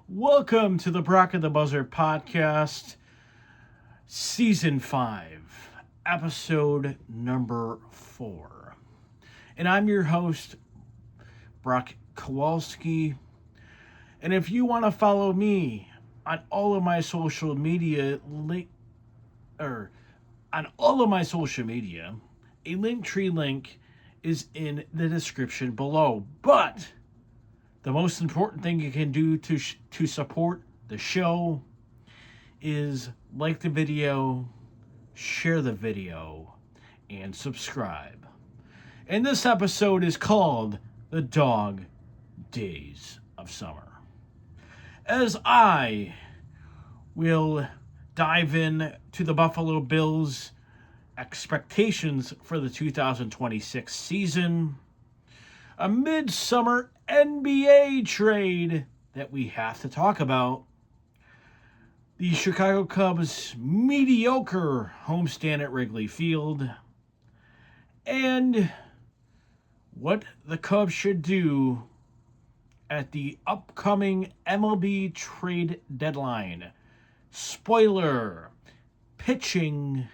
Welcome to the Brock of the Buzzer podcast, Season 5, Episode number 4. And I'm your host, Brock Kowalski. And if you want to follow me on all of my social media, a Linktree link is in the description below. But the most important thing you can do to support the show is like the video, share the video, and subscribe. And this episode is called The Dog Days of Summer. As I will dive in to the Buffalo Bills' expectations for the 2026 season, a midsummer NBA trade that we have to talk about, the Chicago Cubs' mediocre homestand at Wrigley Field, and what the Cubs should do at the upcoming MLB trade deadline. Spoiler, pitching,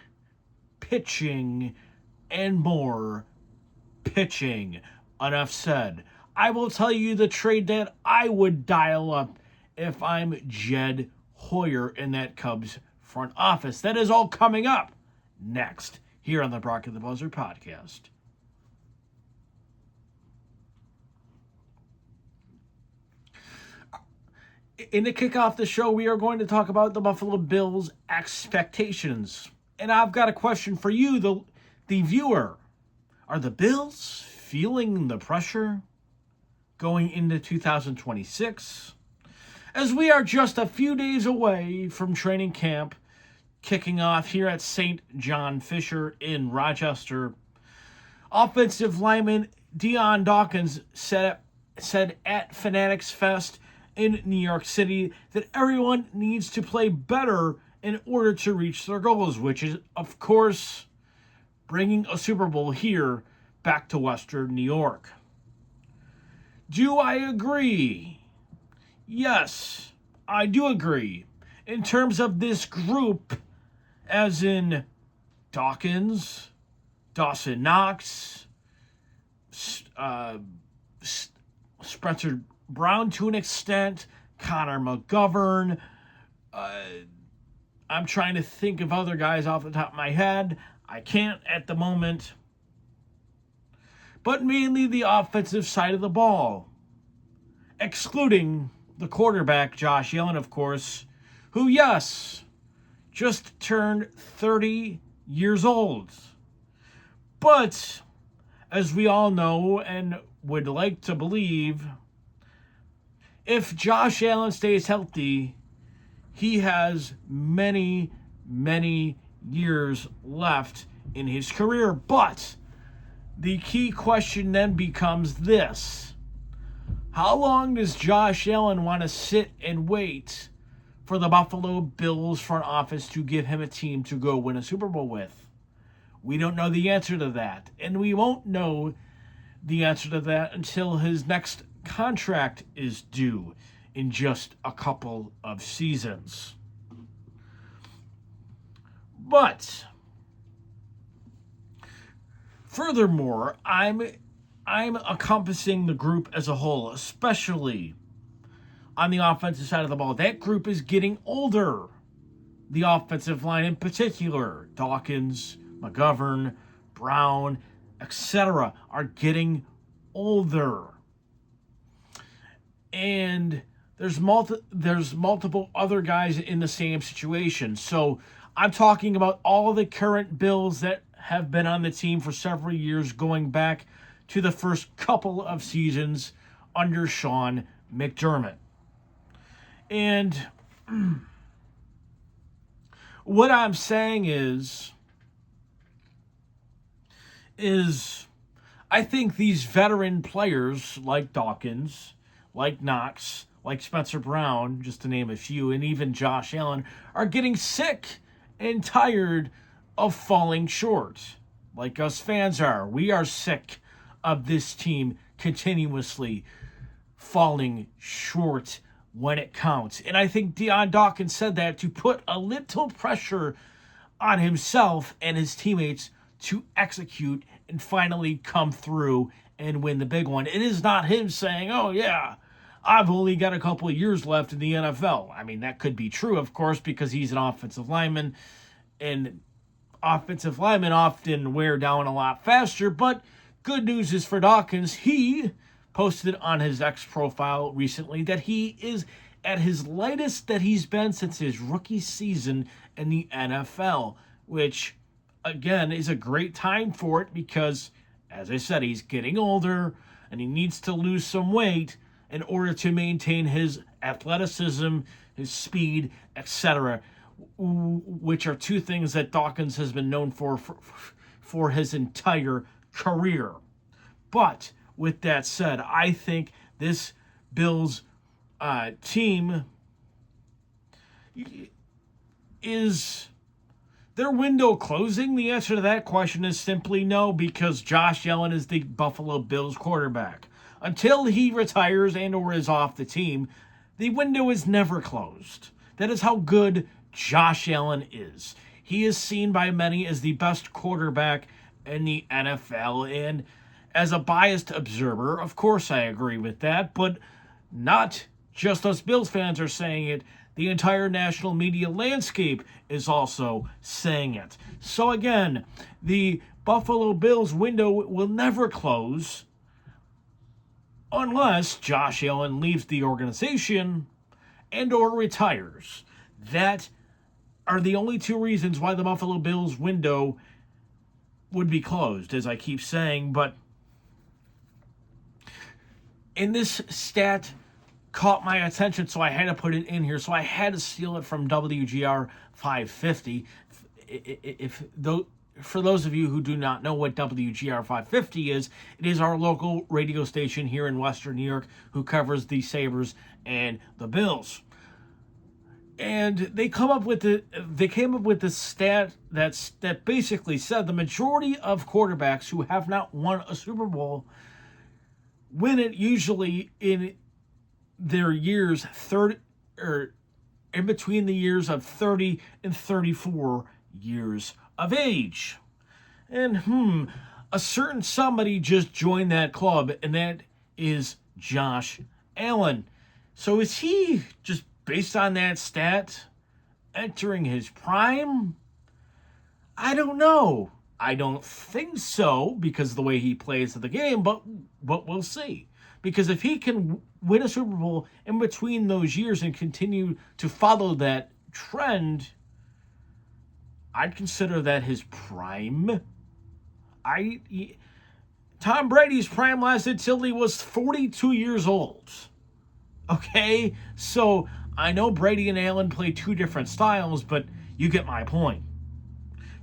and more pitching. Enough said. I will tell you the trade that I would dial up if I'm Jed Hoyer in that Cubs front office. That is all coming up next here on the Brock of the Buzzer podcast. In to kick off the show, we are going to talk about the Buffalo Bills' expectations. And I've got a question for you, the viewer. Are the Bills feeling the pressure going into 2026? As we are just a few days away from training camp kicking off here at St. John Fisher in Rochester, offensive lineman Dion Dawkins said at Fanatics Fest in New York City that everyone needs to play better in order to reach their goals, which is, of course, bringing a Super Bowl here back to Western New York. Do I agree? Yes, I do agree. In terms of this group, as in Dawkins, Dawson Knox, Spencer Brown to an extent, Connor McGovern. I'm trying to think of other guys off the top of my head. I can't at the moment. But mainly the offensive side of the ball, excluding the quarterback, Josh Allen, of course, who, yes, just turned 30 years old. But, as we all know and would like to believe, if Josh Allen stays healthy, he has many, many years left in his career. But the key question then becomes this: how long does Josh Allen want to sit and wait for the Buffalo Bills front office to give him a team to go win a Super Bowl with? We don't know the answer to that, and we won't know the answer to that until his next contract is due in just a couple of seasons. But furthermore, I'm encompassing the group as a whole, especially on the offensive side of the ball. That group is getting older. The offensive line in particular, Dawkins, McGovern, Brown, etc., are getting older. And there's multiple other guys in the same situation. So I'm talking about all of the current Bills that have been on the team for several years, going back to the first couple of seasons under Sean McDermott. And what I'm saying is I think these veteran players like Dawkins, like Knox, like Spencer Brown, just to name a few, and even Josh Allen, are getting sick and tired of falling short. Like us fans are. We are sick of this team continuously falling short when it counts. And I think Dion Dawkins said that to put a little pressure on himself and his teammates to execute and finally come through and win the big one. It is not him saying, oh, yeah, I've only got a couple of years left in the NFL. I mean, that could be true, of course, because he's an offensive lineman, and offensive linemen often wear down a lot faster. But good news is for Dawkins, he posted on his X profile recently that he is at his lightest that he's been since his rookie season in the NFL, which, again, is a great time for it because, as I said, he's getting older and he needs to lose some weight in order to maintain his athleticism, his speed, etc., which are two things that Dawkins has been known for his entire career. But with that said, I think this Bills team is their window closing. The answer to that question is simply no, because Josh Allen is the Buffalo Bills quarterback. Until he retires and or is off the team, the window is never closed. That is how good Josh Allen is. He is seen by many as the best quarterback in the NFL, and as a biased observer, of course I agree with that, but not just us Bills fans are saying it. The entire national media landscape is also saying it. So again, the Buffalo Bills window will never close unless Josh Allen leaves the organization and or retires. That are the only two reasons why the Buffalo Bills window would be closed, as I keep saying. But in this stat caught my attention, so I had to put it in here. So I had to steal it from WGR 550. For those of you who do not know what WGR 550 is, it is our local radio station here in Western New York who covers the Sabres and the Bills. And they came up with the stat that basically said the majority of quarterbacks who have not won a Super Bowl win it usually in their years in between the years of 30 and 34 years of age. And a certain somebody just joined that club, and that is Josh Allen. So is he, just based on that stat, entering his prime? I don't know. I don't think so because of the way he plays the game, but we'll see. Because if he can win a Super Bowl in between those years and continue to follow that trend, I'd consider that his prime. Tom Brady's prime lasted till he was 42 years old. Okay? So I know Brady and Allen play two different styles, but you get my point.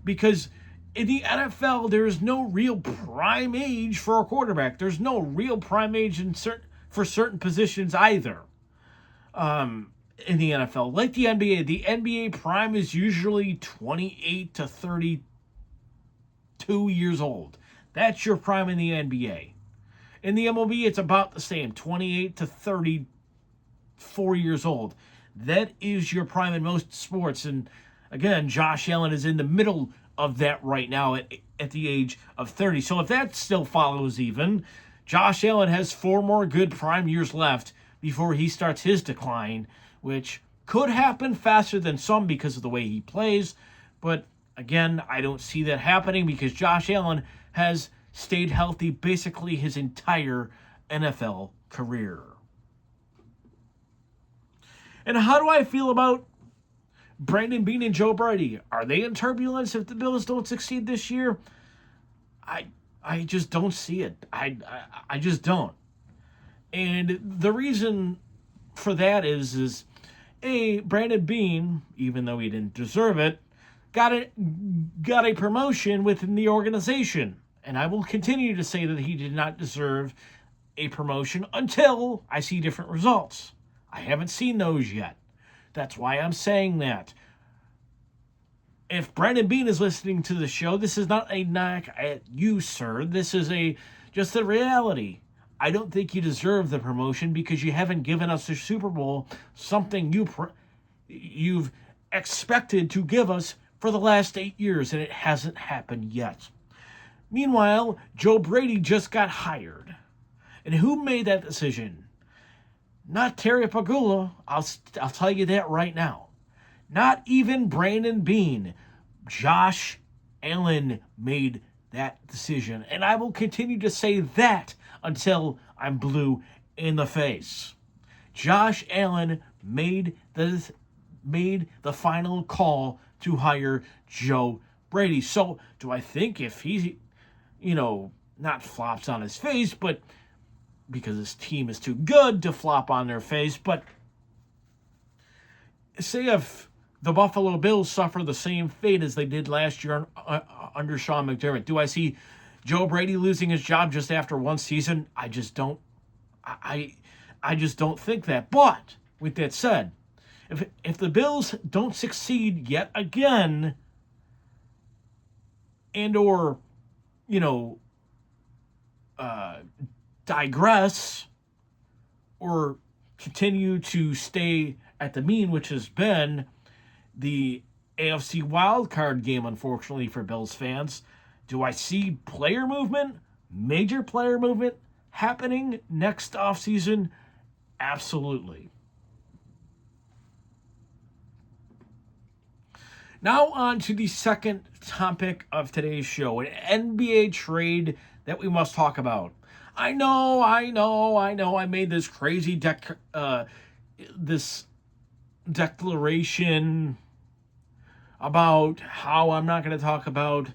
Because in the NFL, there is no real prime age for a quarterback. There's no real prime age for certain positions either. In the NFL, like the NBA prime is usually 28 to 32 years old. That's your prime in the NBA. In the MLB, it's about the same, 28 to 34 years old. That is your prime in most sports. And again, Josh Allen is in the middle of that right now at the age of 30. So if that still follows even, Josh Allen has 4 more good prime years left before he starts his decline, which could happen faster than some because of the way he plays. But again, I don't see that happening because Josh Allen has stayed healthy basically his entire NFL career. And how do I feel about Brandon Beane and Joe Brady? Are they in turbulence if the Bills don't succeed this year? I just don't see it. I just don't. And the reason for that is Brandon Beane, even though he didn't deserve it, got a promotion within the organization. And I will continue to say that he did not deserve a promotion until I see different results. I haven't seen those yet. That's why I'm saying that. If Brandon Beane is listening to the show, this is not a knock at you, sir. This is just a reality. I don't think you deserve the promotion because you haven't given us a Super Bowl, something you've expected to give us for the last 8 years, and it hasn't happened yet. Meanwhile, Joe Brady just got hired. And who made that decision? Not Terry Pagula. I'll tell you that right now. Not even Brandon Beane. Josh Allen made that decision. And I will continue to say that until I'm blue in the face. Josh Allen made the final call to hire Joe Brady. So do I think if he, not flops on his face, but because his team is too good to flop on their face, but say if the Buffalo Bills suffer the same fate as they did last year under Sean McDermott, do I see Joe Brady losing his job just after one season? I just don't. I just don't think that. But with that said, if the Bills don't succeed yet again, and or digress or continue to stay at the mean, which has been the AFC wildcard game, unfortunately, for Bills fans, do I see player movement, major player movement, happening next offseason? Absolutely. Now on to the second topic of today's show, an NBA trade that we must talk about. I know. I made this crazy this declaration about how I'm not going to talk about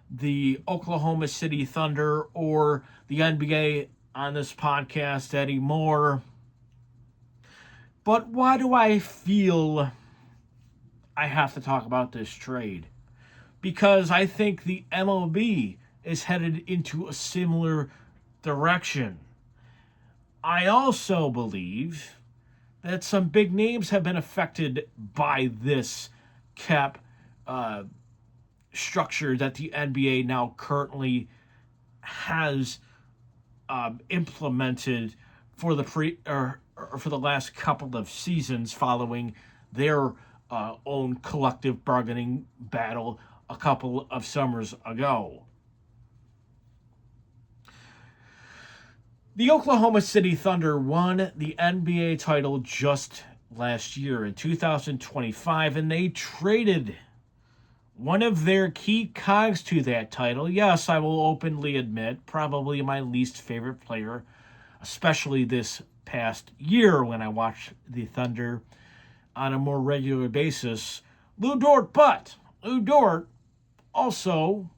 the Oklahoma City Thunder or the NBA on this podcast anymore. But why do I feel I have to talk about this trade? Because I think the MLB is headed into a similar direction. I also believe that some big names have been affected by this cap structure that the NBA now currently has implemented for the for the last couple of seasons following their own collective bargaining battle a couple of summers ago. The Oklahoma City Thunder won the NBA title just last year in 2025, and they traded one of their key cogs to that title. Yes, I will openly admit, probably my least favorite player, especially this past year when I watched the Thunder on a more regular basis, Lou Dort. But Lou Dort also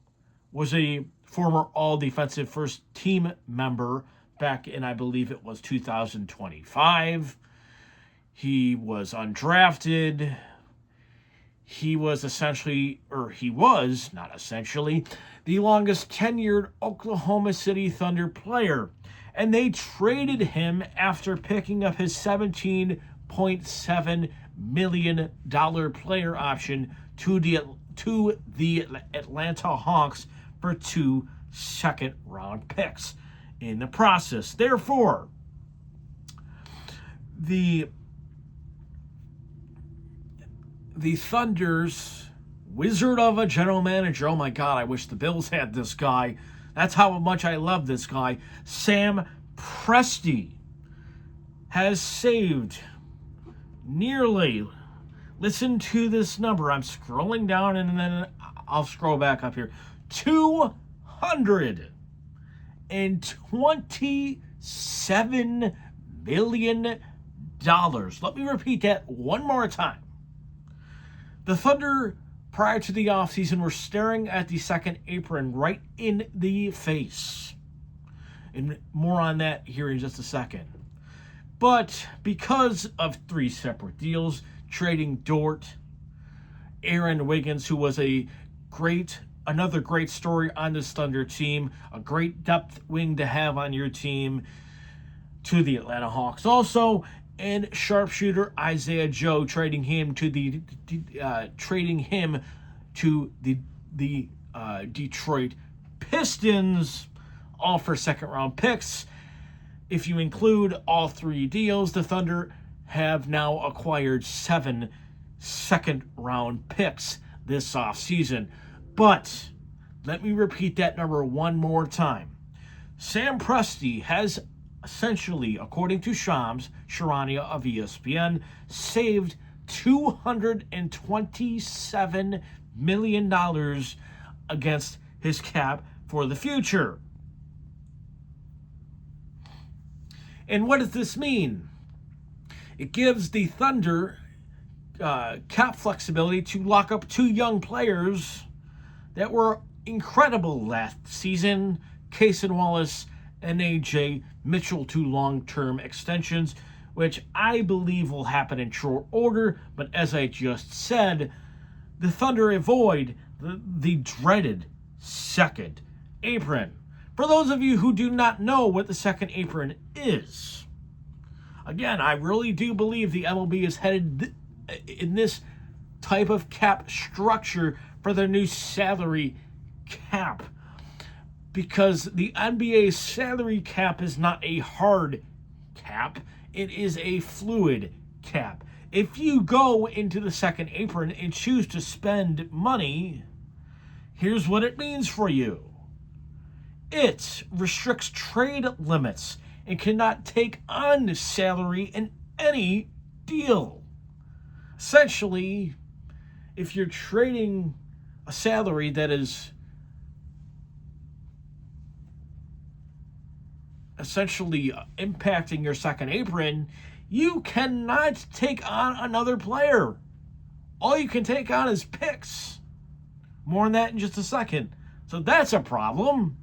was a former all-defensive first team member back in, I believe it was 2025. He was undrafted. He was not essentially, the longest tenured Oklahoma City Thunder player. And they traded him after picking up his $17.7 million player option to the Atlanta Hawks for 2 second-round picks in the process. Therefore, the Thunder's wizard of a general manager, oh my God, I wish the Bills had this guy. That's how much I love this guy. Sam Presti has saved nearly, listen to this number, I'm scrolling down and then I'll scroll back up here, $227 million. Let me repeat that one more time. The Thunder, prior to the offseason, were staring at the second apron right in the face. And more on that here in just a second. But because of 3 separate deals, trading Dort, Aaron Wiggins, who was another great story on this Thunder team, a great depth wing to have on your team, to the Atlanta Hawks also, and sharpshooter Isaiah Joe, trading him to the Detroit Pistons, all for second-round picks. If you include all three deals, the Thunder have now acquired 7 second-round picks this offseason. But let me repeat that number one more time. Sam Presti has essentially, according to Shams Charania of ESPN, saved $227 million against his cap for the future. And what does this mean? It gives the Thunder cap flexibility to lock up 2 young players that were incredible last season, Cason Wallace and AJ Mitchell, 2 long-term extensions, which I believe will happen in short order. But as I just said, the Thunder avoid the dreaded second apron. For those of you who do not know what the second apron is, again, I really do believe the MLB is headed in this type of cap structure for their new salary cap, because the NBA salary cap is not a hard cap, it is a fluid cap. If you go into the second apron and choose to spend money, here's what it means for you. It restricts trade limits and cannot take on salary in any deal. Essentially, if you're trading a salary that is essentially impacting your second apron, you cannot take on another player. All you can take on is picks. More on that in just a second. So that's a problem.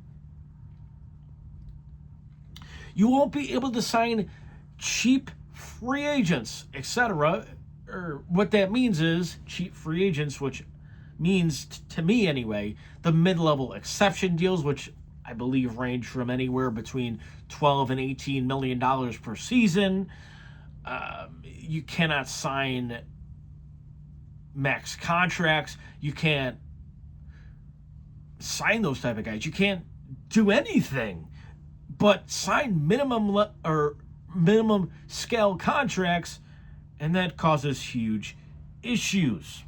You won't be able to sign cheap free agents, etc. Or what that means is cheap free agents, which means, to me anyway, the mid-level exception deals, which I believe range from anywhere between $12 and $18 million per season. You cannot sign max contracts. You can't sign those type of guys. You can't do anything but sign minimum scale contracts, and that causes huge issues.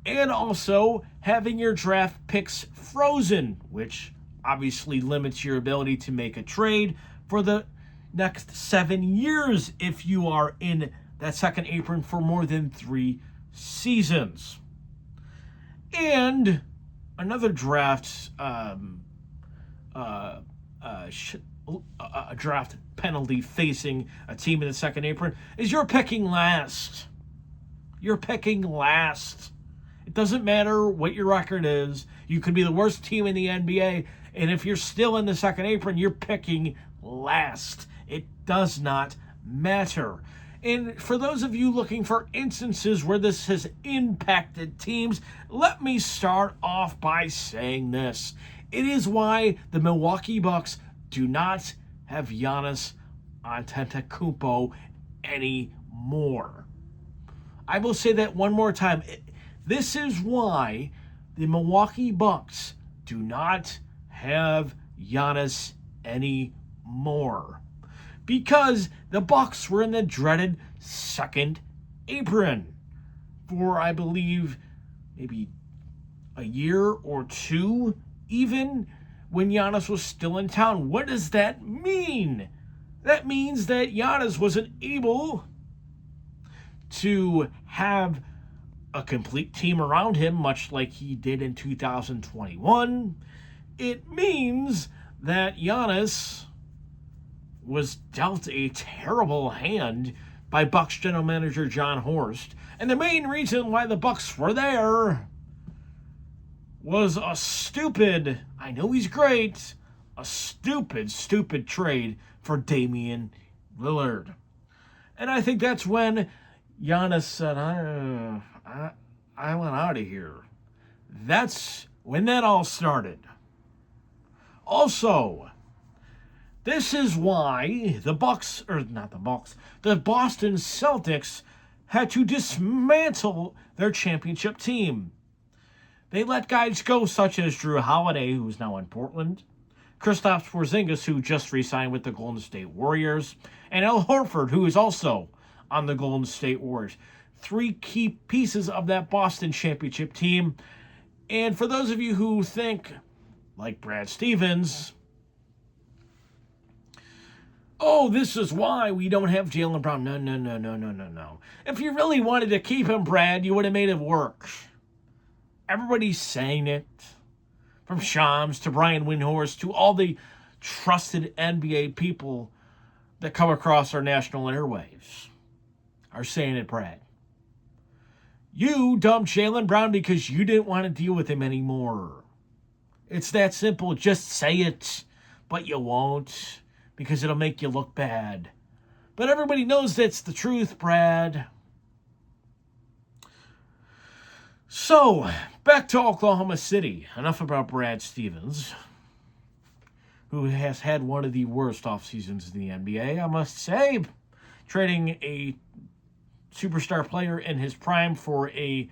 And also having your draft picks frozen, which obviously limits your ability to make a trade for the next 7 years if you are in that second apron for more than 3 seasons. And another draft a draft penalty facing a team in the second apron is you're picking last. You're picking last. It doesn't matter what your record is. You could be the worst team in the NBA, and if you're still in the second apron, you're picking last. It does not matter. And for those of you looking for instances where this has impacted teams, let me start off by saying this. It is why the Milwaukee Bucks do not have Giannis Antetokounmpo anymore. I will say that one more time. This is why the Milwaukee Bucks do not have Giannis anymore. Because the Bucks were in the dreaded second apron for, I believe, maybe a year or 2, even when Giannis was still in town. What does that mean? That means that Giannis wasn't able to have a complete team around him, much like he did in 2021. It means that Giannis was dealt a terrible hand by Bucks general manager John Horst. And the main reason why the Bucks were there was a stupid, I know he's great, a stupid trade for Damian Lillard. And I think that's when Giannis said, I went out of here. That's when that all started. Also, this is why the Boston Celtics had to dismantle their championship team. They let guys go such as Drew Holiday, who's now in Portland, Kristaps Porzingis, who just re-signed with the Golden State Warriors, and Al Horford, who is also on the Golden State Warriors. 3 key pieces of that Boston championship team. And for those of you who think, like Brad Stevens, oh, this is why we don't have Jaylen Brown. No. If you really wanted to keep him, Brad, you would have made it work. Everybody's saying it. From Shams to Brian Windhorst to all the trusted NBA people that come across our national airwaves are saying it, Brad. You dumped Jaylen Brown because you didn't want to deal with him anymore. It's that simple. Just say it. But you won't, because it'll make you look bad. But everybody knows that's the truth, Brad. So, back to Oklahoma City. Enough about Brad Stevens, who has had one of the worst off seasons in the NBA, I must say. Trading a superstar player in his prime for a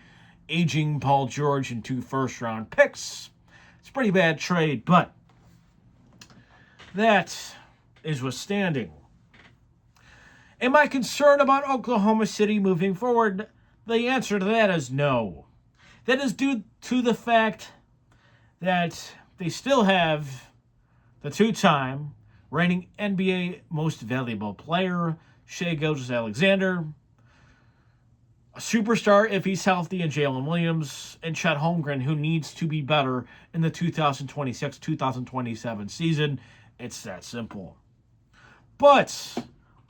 aging Paul George and 2 first-round picks. It's a pretty bad trade, but that is withstanding. Am I concerned about Oklahoma City moving forward? The answer to that is no. That is due to the fact that they still have the 2-time reigning NBA Most Valuable Player, Shai Gilgeous-Alexander, a superstar if he's healthy in Jalen Williams, and Chet Holmgren, who needs to be better in the 2026-2027 season. It's that simple. But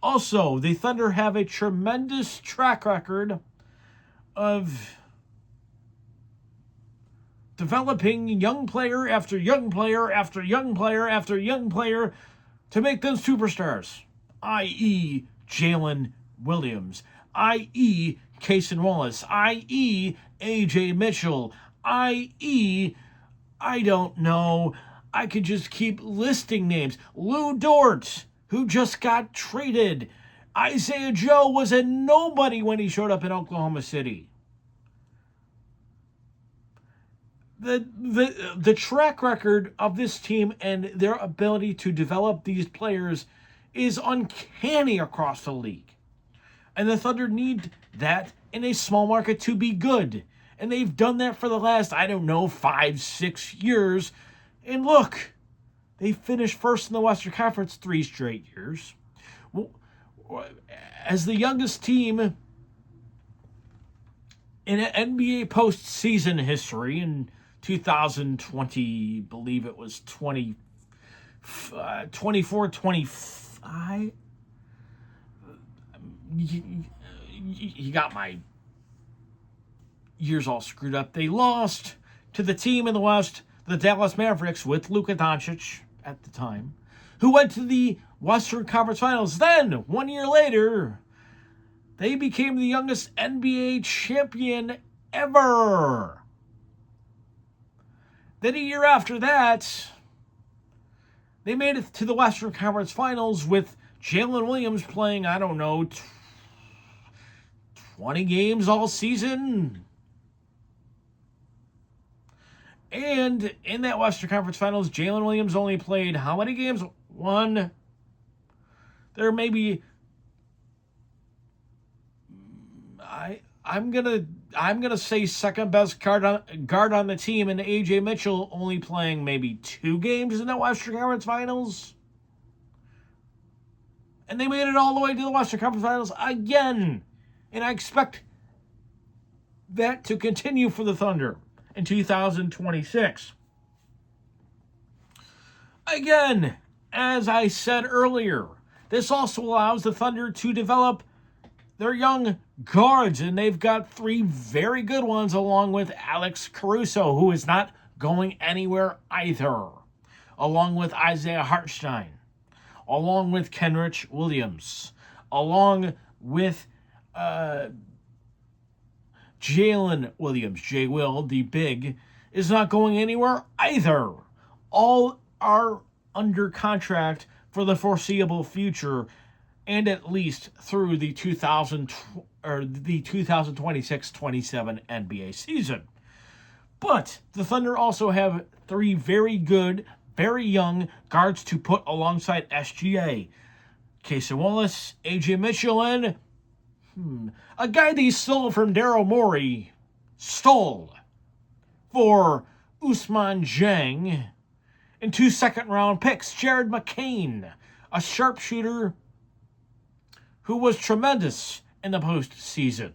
also, the Thunder have a tremendous track record of developing young player after young player after young player after young player to make them superstars, i.e. Jalen Williams, i.e. Cason Wallace, i.e. A.J. Mitchell, i.e. I don't know. I could just keep listing names. Lou Dort, who just got traded. Isaiah Joe was a nobody when he showed up in Oklahoma City. The track record of this team and their ability to develop these players is uncanny across the league. And the Thunder need that in a small market to be good. And they've done that for the last, 5-6 years. And look, they finished first in the Western Conference 3 straight years. As the youngest team in NBA postseason history in 2020, believe it was 24, 25. You got my years all screwed up. They lost to the team in the West, the Dallas Mavericks, with Luka Doncic at the time, who went to the Western Conference Finals. Then, 1 year later, they became the youngest NBA champion ever. Then a year after that, they made it to the Western Conference Finals with Jalen Williams playing, 20 games all season. And in that Western Conference Finals, Jalen Williams only played how many games? 1. There may be... I'm gonna say second best guard on the team, and A.J. Mitchell only playing maybe 2 games in the Western Conference Finals. And they made it all the way to the Western Conference Finals again. And I expect that to continue for the Thunder in 2026. Again, as I said earlier, this also allows the Thunder to develop their young guards, and they've got 3 very good ones, along with Alex Caruso, who is not going anywhere either, along with Isaiah Hartenstein, along with Kenrich Williams, along with Jalen Williams. J. Will, the big, is not going anywhere either. All are under contract for the foreseeable future, and at least through the 2026-27 NBA season. But the Thunder also have 3 very good very young guards to put alongside SGA. Casey Wallace, AJ Mitchell, and a guy they stole from Daryl Morey, stole for Ousmane Dieng, and 2 second-round picks. Jared McCain, a sharpshooter who was tremendous in the postseason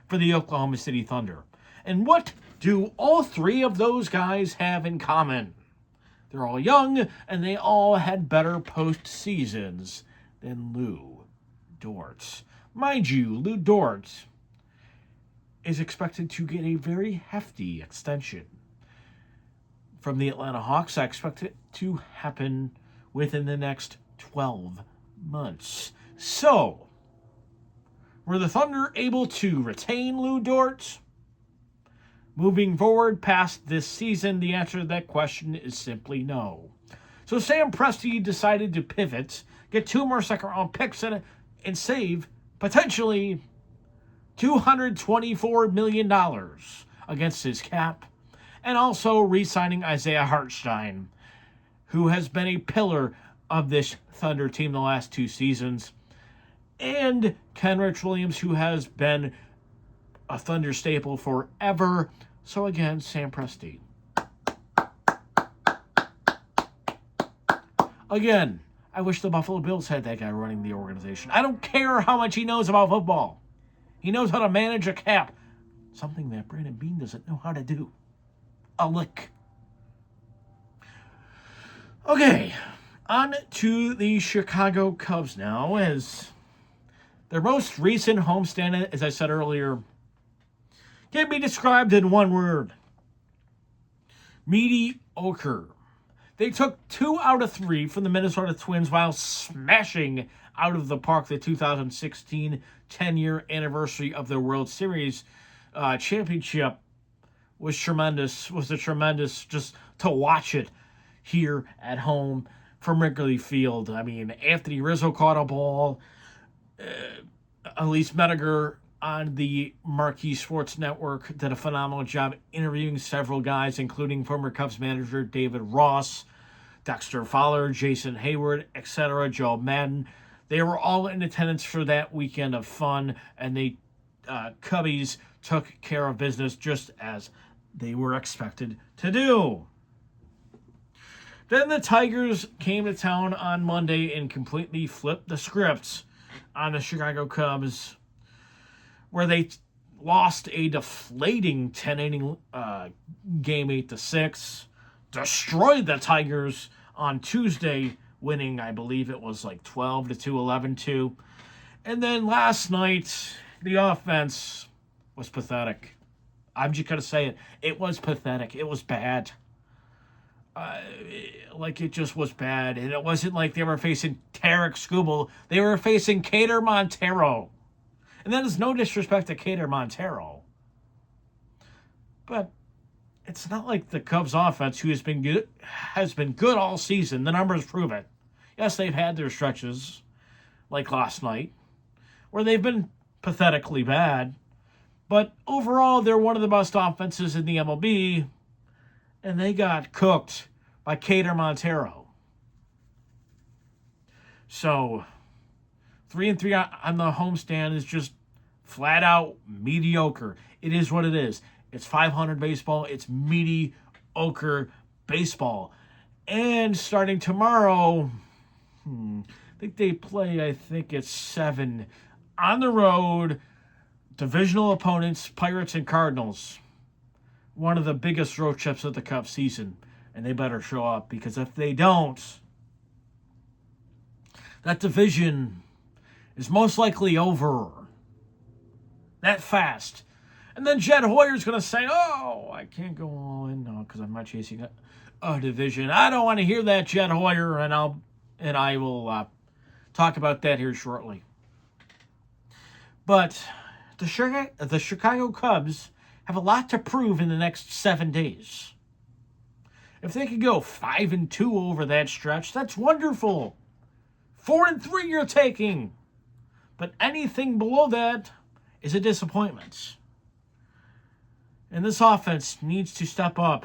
for the Oklahoma City Thunder. And what do all 3 of those guys have in common? They're all young, and they all had better postseasons than Lou Dort. Mind you, Lou Dort is expected to get a very hefty extension from the Atlanta Hawks. I expect it to happen within the next 12 months. So, were the Thunder able to retain Lou Dort? Moving forward past this season, the answer to that question is simply no. So Sam Presti decided to pivot, get 2 more second-round picks, and save potentially $224 million against his cap, and also re-signing Isaiah Hartenstein, who has been a pillar of this Thunder team the last 2 seasons, and Kenrich Williams, who has been a Thunder staple forever. So again, Sam Presti. Again, I wish the Buffalo Bills had that guy running the organization. I don't care how much he knows about football. He knows how to manage a cap. Something that Brandon Beane doesn't know how to do. A lick. Okay, on to the Chicago Cubs now, as their most recent homestand, as I said earlier, can be described in one word: mediocre. They took 2 out of 3 from the Minnesota Twins while smashing out of the park the 2016 10-year anniversary of their World Series championship. Was tremendous. Just to watch it here at home from Wrigley Field. I mean, Anthony Rizzo caught a ball. Elise Mediocre on the Marquee Sports Network did a phenomenal job interviewing several guys, including former Cubs manager David Ross, Dexter Fowler, Jason Hayward, etc., Joe Madden. They were all in attendance for that weekend of fun, and the Cubbies took care of business just as they were expected to do. Then the Tigers came to town on Monday and completely flipped the script on the Chicago Cubs, where they lost a deflating 10-inning game 8-6, destroyed the Tigers on Tuesday, winning, I believe it was like 12-2, 11-2. And then last night, the offense was pathetic. I'm just going to say it. It was pathetic. It was bad. It just was bad. And it wasn't like they were facing Tarek Skubal. They were facing Cater Montero. And that is no disrespect to Cater Montero. But it's not like the Cubs offense, who has been good all season. The numbers prove it. Yes, they've had their stretches, like last night, where they've been pathetically bad. But overall, they're one of the best offenses in the MLB, and they got cooked by Cater Montero. So 3-3 on the homestand is just flat out mediocre. It is what it is. It's 500 baseball. It's mediocre baseball. And starting tomorrow, I think they play, it's 7 on the road. Divisional opponents, Pirates and Cardinals. One of the biggest road trips of the Cubs season. And they better show up, because if they don't, that division is most likely over that fast. And then Jed Hoyer's going to say, oh, I can't go all in now because I'm not chasing a division. I don't want to hear that, Jed Hoyer, and I will talk about that here shortly. But the Chicago Cubs have a lot to prove in the next 7 days. If they could go 5-2 over that stretch, that's wonderful. 4-3 you're taking. But anything below that is a disappointment. And this offense needs to step up.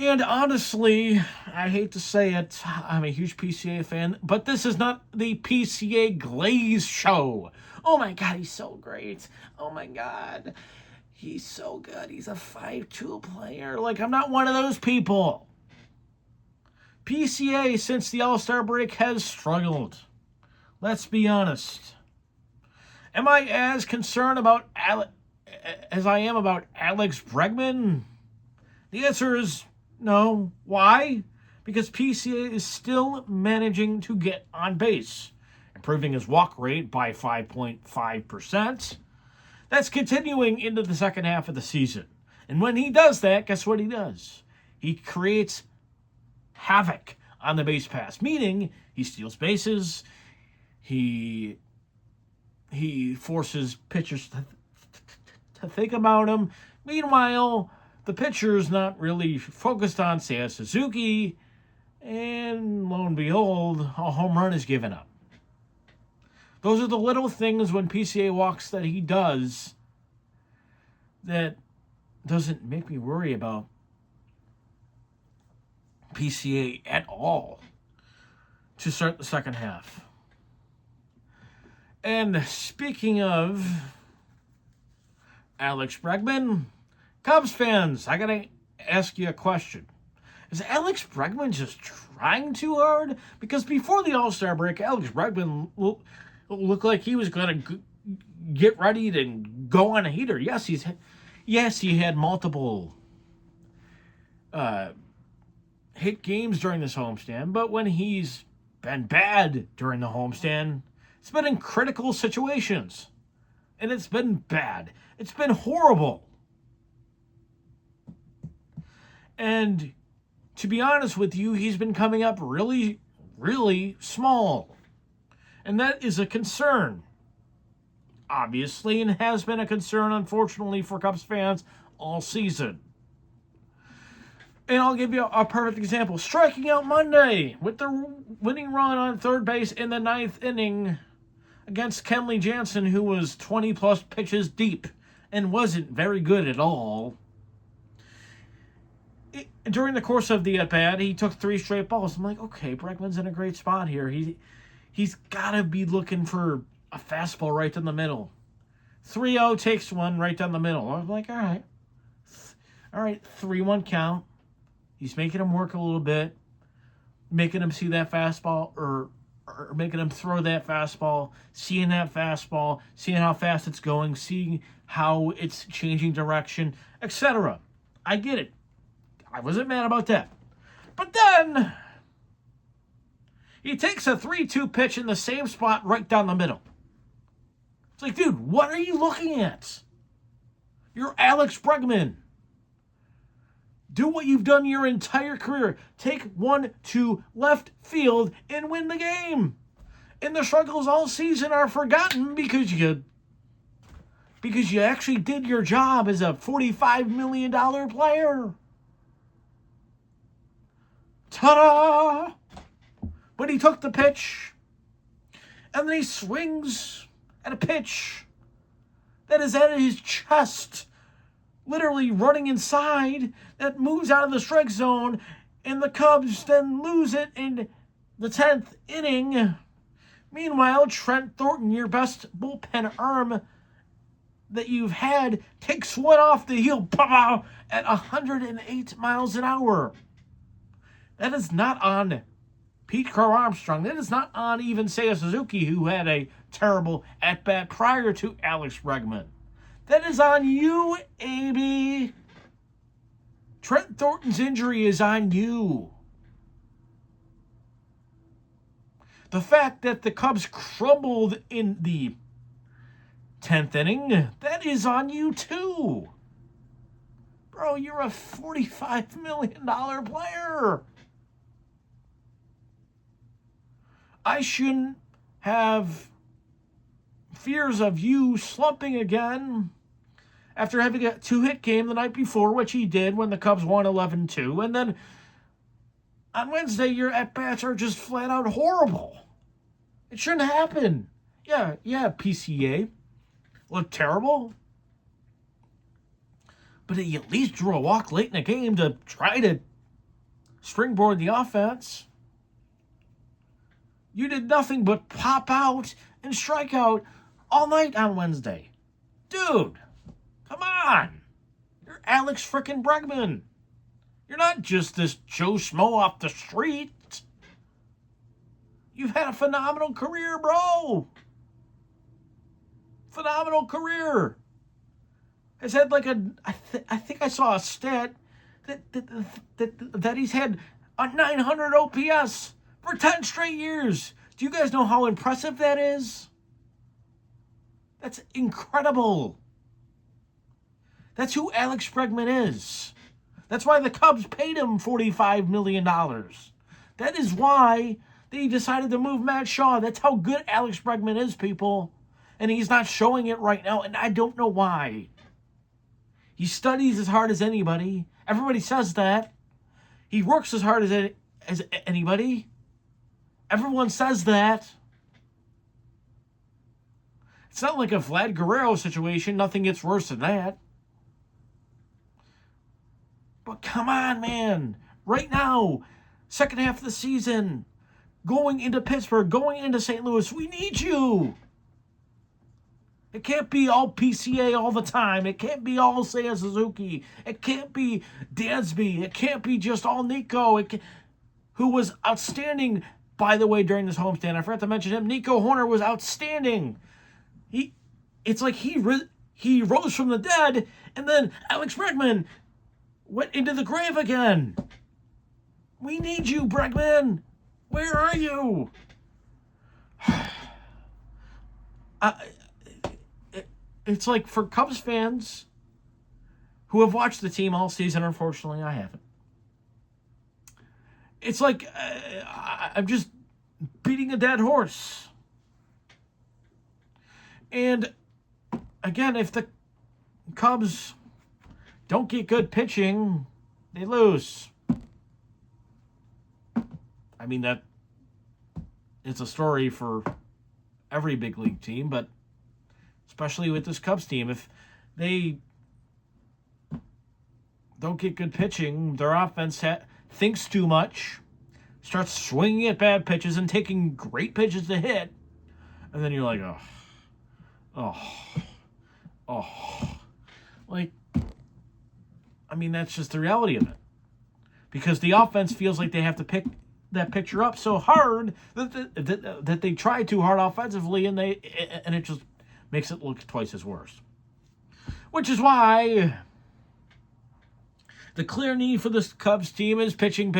And honestly, I hate to say it, I'm a huge PCA fan, but this is not the PCA Glaze show. Oh my god, he's so great. Oh my god, he's so good. He's a 5'2" player. Like, I'm not one of those people. PCA, since the All-Star break, has struggled. Let's be honest. Am I as concerned about as I am about Alex Bregman? The answer is no. Why? Because PCA is still managing to get on base, improving his walk rate by 5.5%. That's continuing into the second half of the season. And when he does that, guess what he does? He creates havoc on the base pass, meaning he steals bases, he forces pitchers to think about him. Meanwhile, the pitcher's not really focused on Seiya Suzuki, and lo and behold, a home run is given up. Those are the little things when PCA walks that he does that doesn't make me worry about PCA at all to start the second half. And speaking of Alex Bregman, Cubs fans, I gotta ask you a question. Is Alex Bregman just trying too hard? Because before the All-Star break, Alex Bregman looked like he was gonna get ready to go on a heater. Yes, he had multiple hit games during this homestand, but when he's been bad during the homestand, it's been in critical situations. And it's been bad. It's been horrible. And to be honest with you, he's been coming up really, really small. And that is a concern. Obviously, and has been a concern, unfortunately, for Cubs fans all season. And I'll give you a perfect example. Striking out Monday with the winning run on third base in the ninth inning against Kenley Jansen, who was 20-plus pitches deep and wasn't very good at all. During the course of the at-bat, he took 3 straight balls. I'm like, okay, Bregman's in a great spot here. He's got to be looking for a fastball right down the middle. 3-0 takes one right down the middle. I'm like, all right, 3-1 count. He's making him work a little bit, making him see that fastball or making him throw that fastball, seeing that fastball, seeing how fast it's going, seeing how it's changing direction, etc. I get it. I wasn't mad about that. But then he takes a 3-2 pitch in the same spot right down the middle. It's like, dude, what are you looking at? You're Alex Bregman. Do what you've done your entire career. Take 1 to left field and win the game. And the struggles all season are forgotten because you actually did your job as a $45 million player. Ta-da! But he took the pitch, and then he swings at a pitch that is at his chest, literally running inside, that moves out of the strike zone, and the Cubs then lose it in the 10th inning. Meanwhile, Trent Thornton, your best bullpen arm that you've had, takes one off the heel at 108 miles an hour. That is not on Pete Crow Armstrong. That is not on even Seiya Suzuki, who had a terrible at-bat prior to Alex Bregman. That is on you, AB. Trent Thornton's injury is on you. The fact that the Cubs crumbled in the 10th inning, that is on you too. Bro, you're a $45 million player. I shouldn't have fears of you slumping again after having a 2-hit game the night before, which he did when the Cubs won 11-2. And then on Wednesday, your at-bats are just flat out horrible. It shouldn't happen. Yeah, PCA looked terrible. But he at least drew a walk late in the game to try to springboard the offense. You did nothing but pop out and strike out all night on Wednesday. Dude, come on. You're Alex frickin' Bregman. You're not just this Joe Schmo off the street. You've had a phenomenal career, bro. Phenomenal career. Has had like I think I saw a stat that he's had a 900 OPS for 10 straight years. Do you guys know how impressive that is? That's incredible. That's who Alex Bregman is. That's why the Cubs paid him $45 million. That is why they decided to move Matt Shaw. That's how good Alex Bregman is, people. And he's not showing it right now, and I don't know why. He studies as hard as anybody. Everybody says that. He works as hard as anybody. Everyone says that. It's not like a Vlad Guerrero situation. Nothing gets worse than that. But come on, man. Right now, second half of the season, going into Pittsburgh, going into St. Louis, we need you. It can't be all PCA all the time. It can't be all Seiya Suzuki. It can't be Dansby. It can't be just all Nico, who was outstanding, by the way, during this homestand. I forgot to mention him. Nico Horner was outstanding. It's like he rose from the dead, and then Alex Bregman went into the grave again. We need you, Bregman. Where are you? It's like for Cubs fans who have watched the team all season, unfortunately, I haven't. It's like I'm just beating a dead horse. And again, if the Cubs don't get good pitching, they lose. I mean, that it's a story for every big league team, but especially with this Cubs team, if they don't get good pitching, their offense thinks too much, starts swinging at bad pitches and taking great pitches to hit, and then you're like, like, I mean, that's just the reality of it. Because the offense feels like they have to pick that picture up so hard that they try too hard offensively, and it just makes it look twice as worse. Which is why the clear need for this Cubs team is pitching,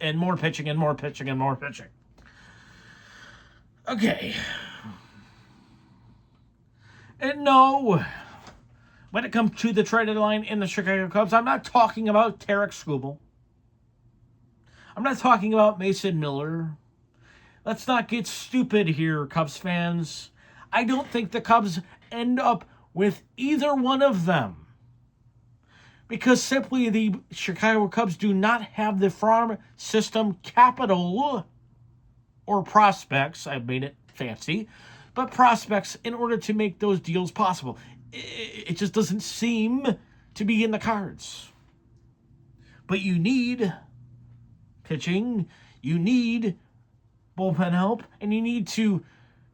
and more pitching, and more pitching, and more pitching. Okay. And no, when it comes to the trade deadline in the Chicago Cubs, I'm not talking about Tarek Skubal. I'm not talking about Mason Miller. Let's not get stupid here, Cubs fans. I don't think the Cubs end up with either one of them. Because simply the Chicago Cubs do not have the farm system capital or prospects, I've made it fancy, but prospects in order to make those deals possible. It just doesn't seem to be in the cards. But you need pitching, you need bullpen help, and you need to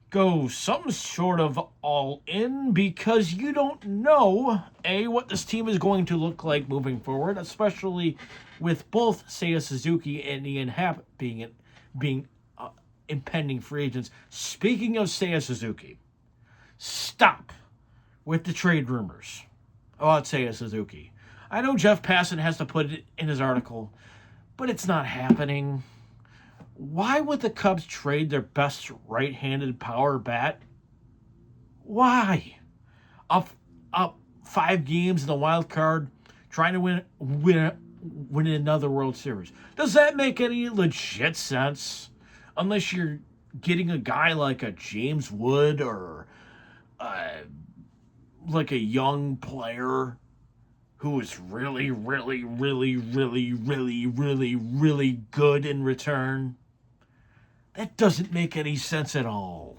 go some sort of all in because you don't know, what this team is going to look like moving forward, especially with both Seiya Suzuki and Ian Happ being impending free agents. Speaking of Seiya Suzuki, stop with the trade rumors about Seiya Suzuki. I know Jeff Passan has to put it in his article, but it's not happening. Why would the Cubs trade their best right-handed power bat? Why? Up 5 games in the wild card, trying to win another World Series. Does that make any legit sense? Unless you're getting a guy like a James Wood or like a young player who is really, really, really, really, really, really, really good in return. That doesn't make any sense at all.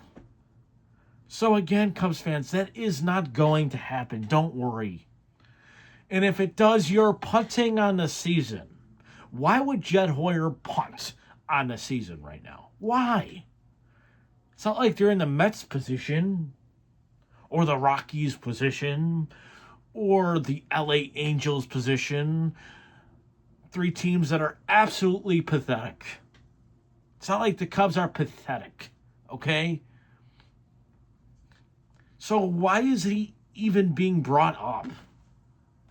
So again, Cubs fans, that is not going to happen. Don't worry. And if it does, you're punting on the season. Why would Jed Hoyer punt on the season right now? Why? It's not like they're in the Mets position or the Rockies position or the LA Angels position. Three teams that are absolutely pathetic. It's not like the Cubs are pathetic, okay? So why is he even being brought up?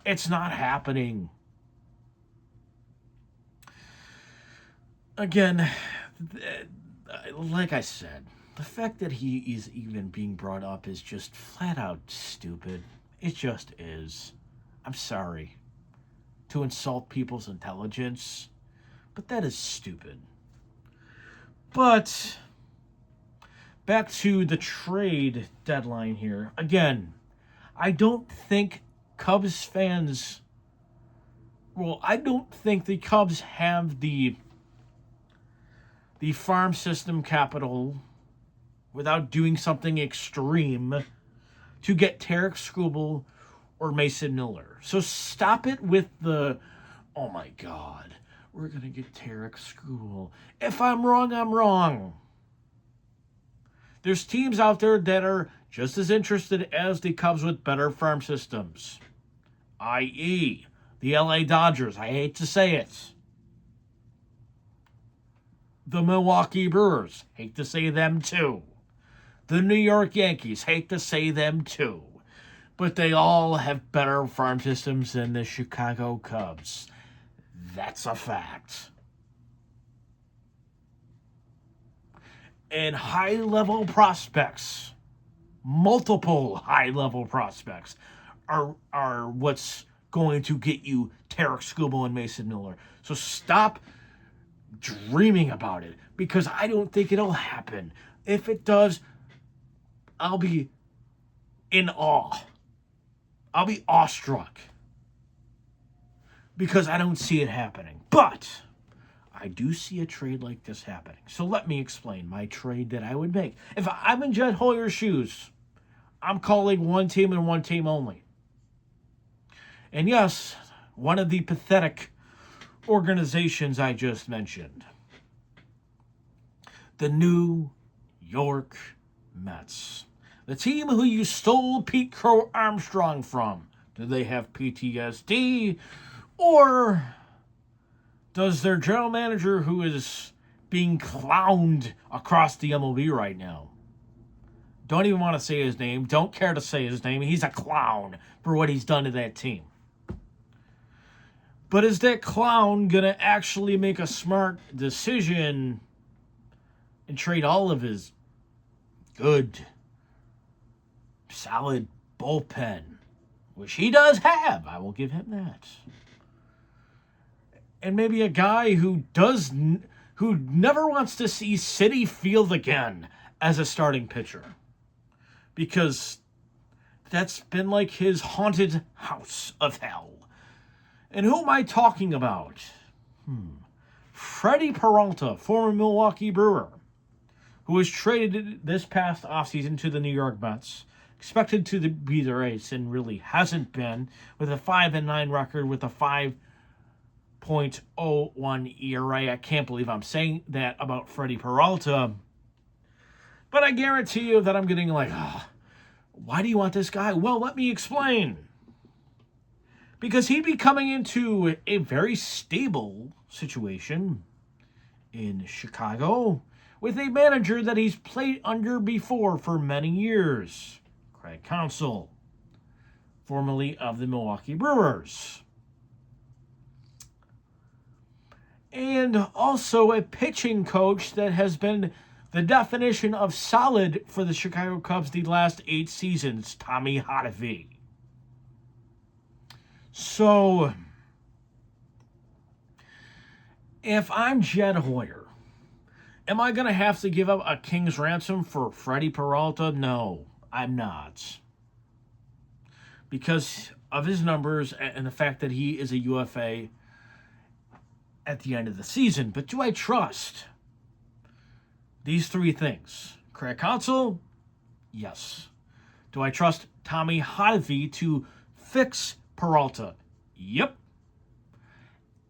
It's not happening. Again, like I said, the fact that he is even being brought up is just flat out stupid. It just is. I'm sorry to insult people's intelligence, but that is stupid. But back to the trade deadline here. Again, I don't think Cubs fans... Well, I don't think the Cubs have the farm system capital without doing something extreme to get Tarek Skubal or Mason Miller. So stop it with the, oh my God, we're going to get Tarek Skubal. If I'm wrong, I'm wrong. There's teams out there that are just as interested as the Cubs with better farm systems, i.e., the LA Dodgers. I hate to say it. The Milwaukee Brewers. Hate to say them too. The New York Yankees. Hate to say them too. But they all have better farm systems than the Chicago Cubs. That's a fact. And high-level prospects, multiple high-level prospects, are what's going to get you Tarek Skubal and Mason Miller. So stop dreaming about it, because I don't think it'll happen. If it does, I'll be in awe. I'll be awestruck, because I don't see it happening. But I do see a trade like this happening. So let me explain my trade that I would make. If I'm in Jed Hoyer's shoes, I'm calling one team and one team only. And yes, one of the pathetic organizations I just mentioned. The New York Mets. The team who you stole Pete Crow Armstrong from. Do they have PTSD? Or does their general manager, who is being clowned across the MLB right now, don't even want to say his name, don't care to say his name, he's a clown for what he's done to that team. But is that clown going to actually make a smart decision and trade all of his good, solid bullpen, which he does have? I will give him that. And maybe a guy who never wants to see Citi Field again as a starting pitcher, because that's been like his haunted house of hell. And who am I talking about? Freddie Peralta, former Milwaukee Brewer, who was traded this past offseason to the New York Mets, expected to be their ace and really hasn't been, with a 5-9 record with a 5.01 ERA. I can't believe I'm saying that about Freddie Peralta. But I guarantee you that I'm getting like, why do you want this guy? Well, let me explain. Because he'd be coming into a very stable situation in Chicago with a manager that he's played under before for many years, Craig Counsell, formerly of the Milwaukee Brewers. And also a pitching coach that has been the definition of solid for the Chicago Cubs the last 8 seasons, Tommy Hotovy. So, if I'm Jed Hoyer, am I going to have to give up a king's ransom for Freddie Peralta? No, I'm not. Because of his numbers and the fact that he is a UFA at the end of the season. But do I trust these 3 things? Craig Counsell? Yes. Do I trust Tommy Hotovy to fix Peralta? Yep.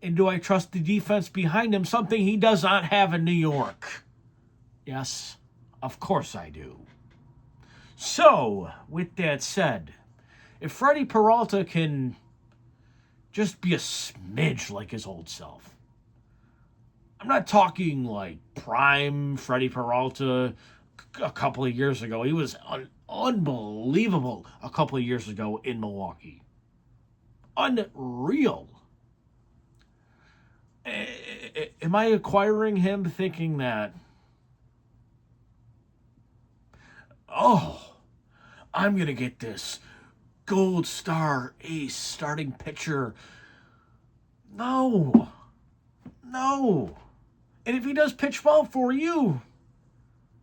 And do I trust the defense behind him, something he does not have in New York? Yes, of course I do. So, with that said, if Freddie Peralta can just be a smidge like his old self, I'm not talking like prime Freddie Peralta a couple of years ago. He was unbelievable a couple of years ago in Milwaukee. Unreal. Am I acquiring him thinking that, oh, I'm going to get this gold star ace starting pitcher? No. And if he does pitch well for you,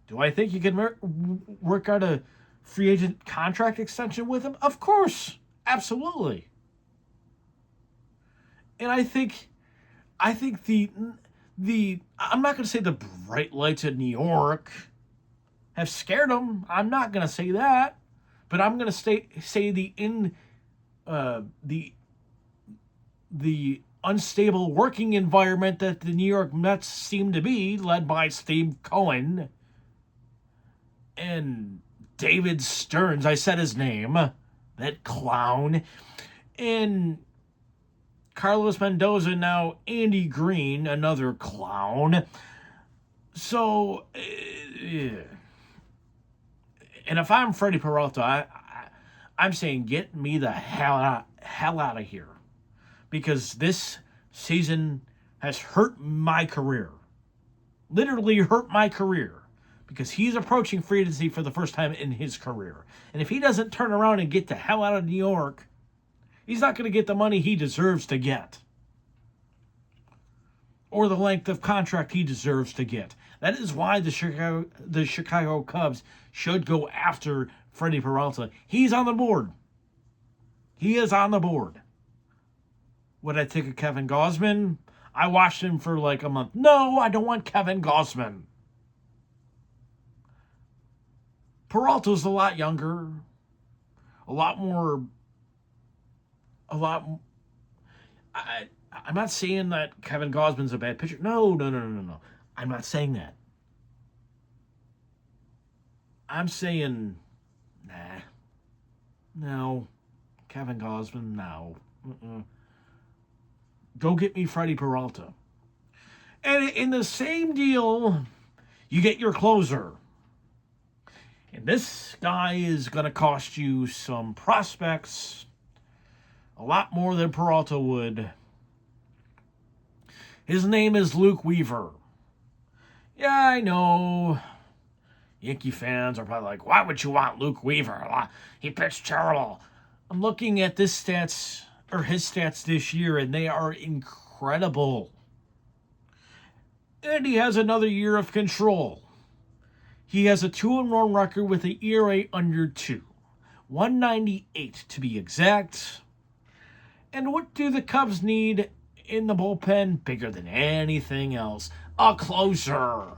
do I think you can work out a free agent contract extension with him? Of course. Absolutely. And I think the I'm not going to say the bright lights of New York have scared him. I'm not going to say that, but I'm going to say the unstable working environment that the New York Mets seem to be, led by Steve Cohen and David Stearns. I said his name, that clown, and Carlos Mendoza, now Andy Green, another clown. So, and if I'm Freddie Peralta, I'm saying get me the hell out of here, because this season has hurt my career. Literally hurt my career, because he's approaching free agency for the first time in his career. And if he doesn't turn around and get the hell out of New York, he's not going to get the money he deserves to get, or the length of contract he deserves to get. That is why the Chicago Cubs should go after Freddie Peralta. He's on the board. He is on the board. Would I take a Kevin Gausman? I watched him for like a month. No, I don't want Kevin Gausman. Peralta's a lot younger, I'm not saying that Kevin Gausman's a bad pitcher. No. I'm not saying that. I'm saying, no. Kevin Gausman, no. Go get me Freddie Peralta. And in the same deal, you get your closer. And this guy is going to cost you some prospects, a lot more than Peralta would. His name is Luke Weaver. Yeah, I know. Yankee fans are probably like, why would you want Luke Weaver? He pitched terrible. I'm looking at his stats this year, and they are incredible. And he has another year of control. He has a 2-1 record with an ERA under 2. 198 to be exact. And what do the Cubs need in the bullpen? Bigger than anything else. A closer.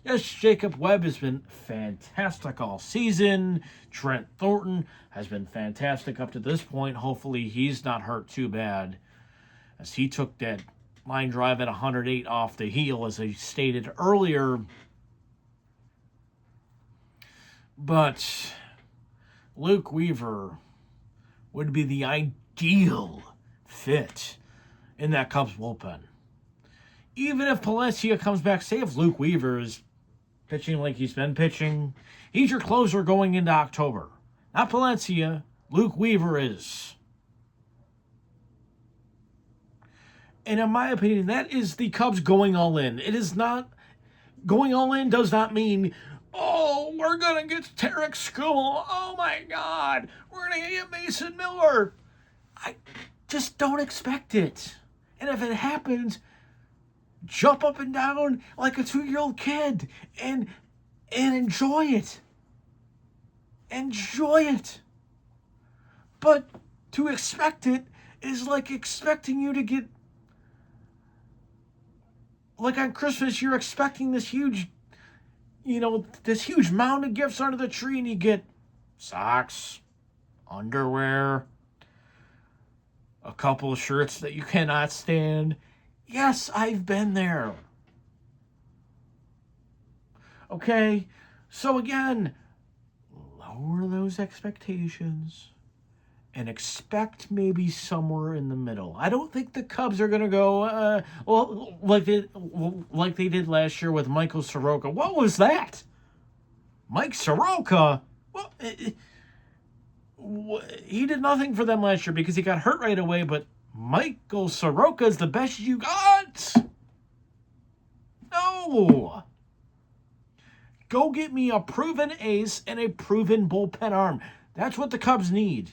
Yes, Jacob Webb has been fantastic all season. Trent Thornton has been fantastic up to this point. Hopefully he's not hurt too bad, as he took that line drive at 108 off the heel, as I stated earlier. But Luke Weaver would be the ideal fit in that Cubs bullpen. Even if Palencia comes back, say if Luke Weaver is pitching like he's been pitching, he's your closer going into October. Not Palencia, Luke Weaver is. And in my opinion, that is the Cubs going all in. It is not, going all in does not mean, oh, we're going to get Tarek Skubal. Oh my God, we're going to get Mason Miller. I just don't expect it. And if it happens, jump up and down like a 2-year-old kid and enjoy it. Enjoy it. But to expect it is like expecting you to get, like on Christmas, you're expecting this huge mound of gifts under the tree, and you get socks, underwear, a couple of shirts that you cannot stand. Yes, I've been there. Okay, so again, lower those expectations and expect maybe somewhere in the middle. I don't think the Cubs are going to go like they did last year with Michael Soroka. What was that? Mike Soroka? Well, he did nothing for them last year because he got hurt right away, but Michael Soroka is the best you got? No. Go get me a proven ace and a proven bullpen arm. That's what the Cubs need.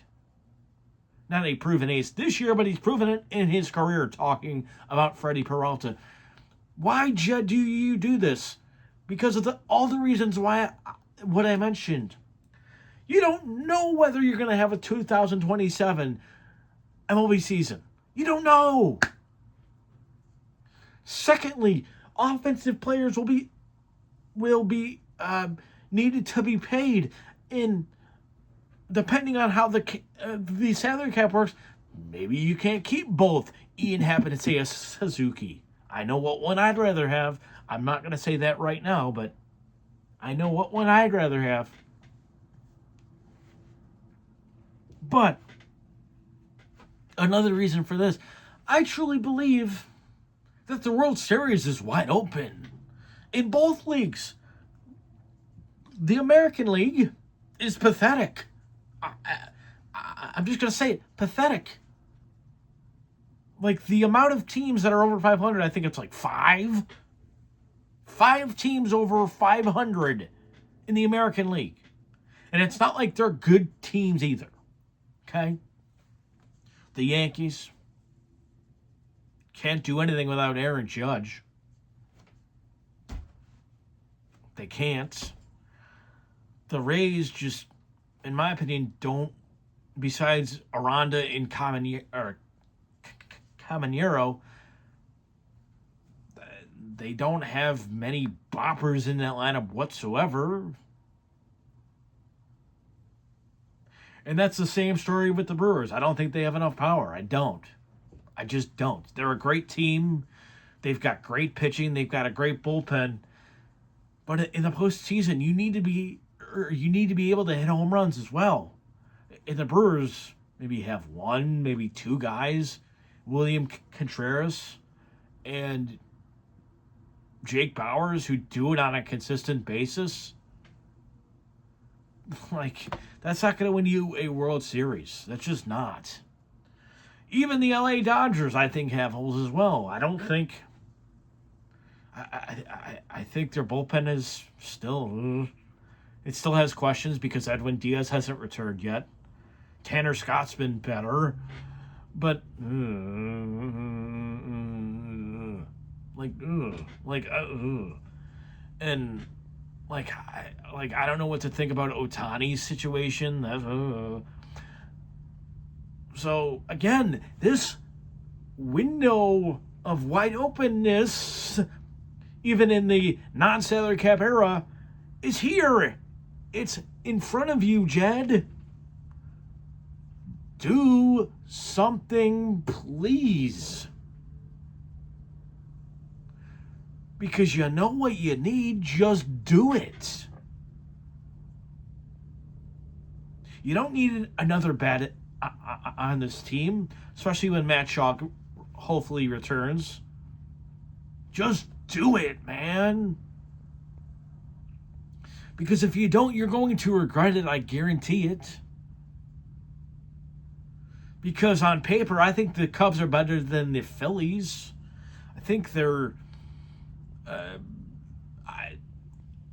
Not a proven ace this year, but he's proven it in his career, talking about Freddie Peralta. Why do you do this? Because of all the reasons why, what I mentioned. You don't know whether you're going to have a 2027 MLB season. You don't know. Secondly, offensive players will be needed to be paid in, depending on how the salary cap works. Maybe you can't keep both Ian Happ and Seiya Suzuki. I know what one I'd rather have. I'm not going to say that right now, but I know what one I'd rather have. But another reason for this, I truly believe that the World Series is wide open in both leagues. The American League is pathetic. I'm just going to say it, pathetic. Like, the amount of teams that are over 500, I think it's like 5. 5 teams over 500 in the American League. And it's not like they're good teams either. Okay? The Yankees can't do anything without Aaron Judge. They can't. The Rays just, in my opinion, don't, besides Aranda and Caminero, they don't have many boppers in that lineup whatsoever. And that's the same story with the Brewers. I don't think they have enough power. I don't. I just don't. They're a great team. They've got great pitching. They've got a great bullpen. But in the postseason, you need to be able to hit home runs as well. In the Brewers, maybe have one, maybe 2 guys, William Contreras and Jake Bauers, who do it on a consistent basis. Like, that's not going to win you a World Series. That's just not. Even the LA Dodgers, I think, have holes as well. I don't think... I think their bullpen is still... It still has questions because Edwin Diaz hasn't returned yet. Tanner Scott's been better. But... And... I don't know what to think about Ohtani's situation. So, again, this window of wide openness, even in the non-salary cap era, is here. It's in front of you, Jed. Do something, please. Because you know what you need, just do it. You don't need another bat on this team, especially when Matt Shaw hopefully returns. Just do it, man. Because if you don't, you're going to regret it, I guarantee it. Because on paper, I think the Cubs are better than the Phillies. I think they're...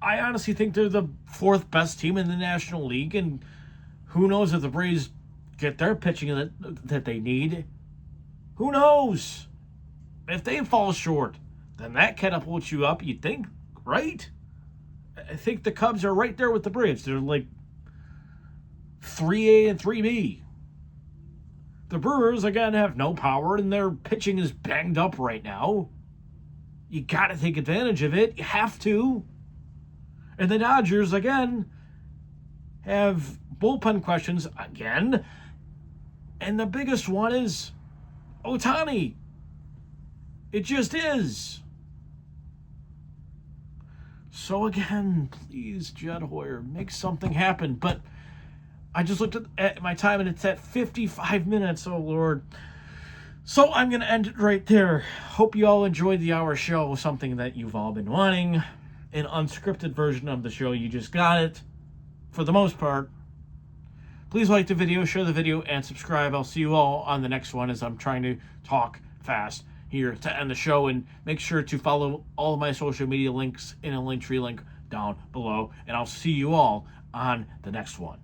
I honestly think they're the 4th best team in the National League, and who knows if the Braves get their pitching that they need. Who knows? If they fall short, then that catapults you up, you'd think, right? I think the Cubs are right there with the Braves. They're like 3A and 3B. The Brewers, again, have no power, and their pitching is banged up right now. You got to take advantage of it. You have to. And the Dodgers, again, have bullpen questions again. And the biggest one is Otani. It just is. So again, please, Jed Hoyer, make something happen. But I just looked at my time and it's at 55 minutes. Oh, Lord. So I'm going to end it right there. Hope you all enjoyed the hour show, something that you've all been wanting. An unscripted version of the show. You just got it, for the most part. Please like the video, share the video, and subscribe. I'll see you all on the next one as I'm trying to talk fast here to end the show. And make sure to follow all of my social media links in a Linktree link down below. And I'll see you all on the next one.